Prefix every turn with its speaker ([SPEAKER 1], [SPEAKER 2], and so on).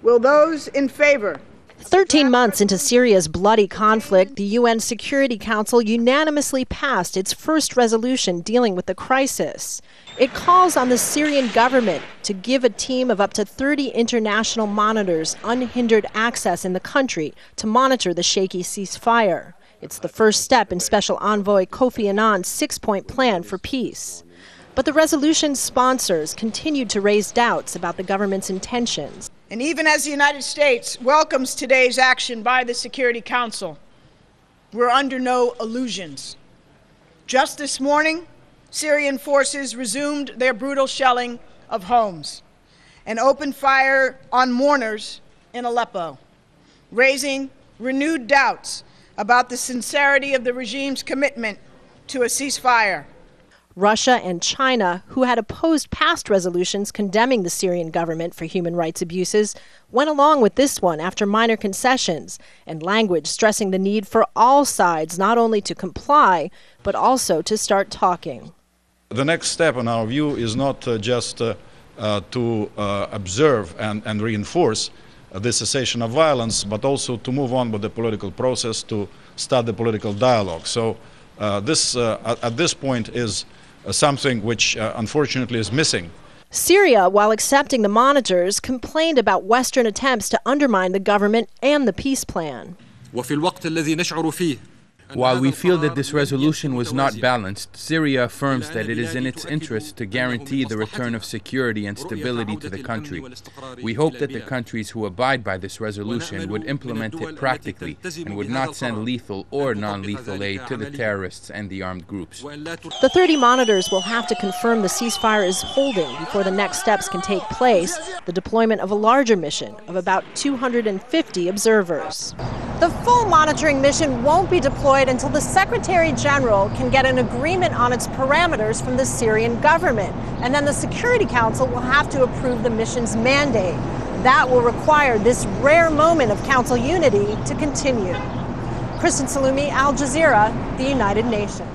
[SPEAKER 1] Will those in favor?
[SPEAKER 2] 13 months into Syria's bloody conflict, the UN Security Council unanimously passed its first resolution dealing with the crisis. It calls on the Syrian government to give a team of up to 30 international monitors unhindered access in the country to monitor the shaky ceasefire. It's the first step in Special Envoy Kofi Annan's 6-point plan for peace. But the resolution's sponsors continued to raise doubts about the government's intentions.
[SPEAKER 1] And even as the United States welcomes today's action by the Security Council, we're under no illusions. Just this morning, Syrian forces resumed their brutal shelling of homes and opened fire on mourners in Aleppo, raising renewed doubts about the sincerity of the regime's commitment to a ceasefire.
[SPEAKER 2] Russia and China, who had opposed past resolutions condemning the Syrian government for human rights abuses, went along with this one after minor concessions and language stressing the need for all sides not only to comply, but also to start talking.
[SPEAKER 3] The next step, in our view, is not just to observe and reinforce the cessation of violence, but also to move on with the political process, to start the political dialogue. So this, at this point, is something which unfortunately is missing.
[SPEAKER 2] Syria, while accepting the monitors, complained about Western attempts to undermine the government and the peace plan.
[SPEAKER 4] While we feel that this resolution was not balanced, Syria affirms that it is in its interest to guarantee the return of security and stability to the country. We hope that the countries who abide by this resolution would implement it practically and would not send lethal or non-lethal aid to the terrorists and the armed groups.
[SPEAKER 2] The 30 monitors will have to confirm the ceasefire is holding before the next steps can take place, the deployment of a larger mission of about 250 observers. The full monitoring mission won't be deployed until the Secretary General can get an agreement on its parameters from the Syrian government. And then the Security Council will have to approve the mission's mandate. That will require this rare moment of council unity to continue. Kristen, Saloomey, Al Jazeera, the United Nations.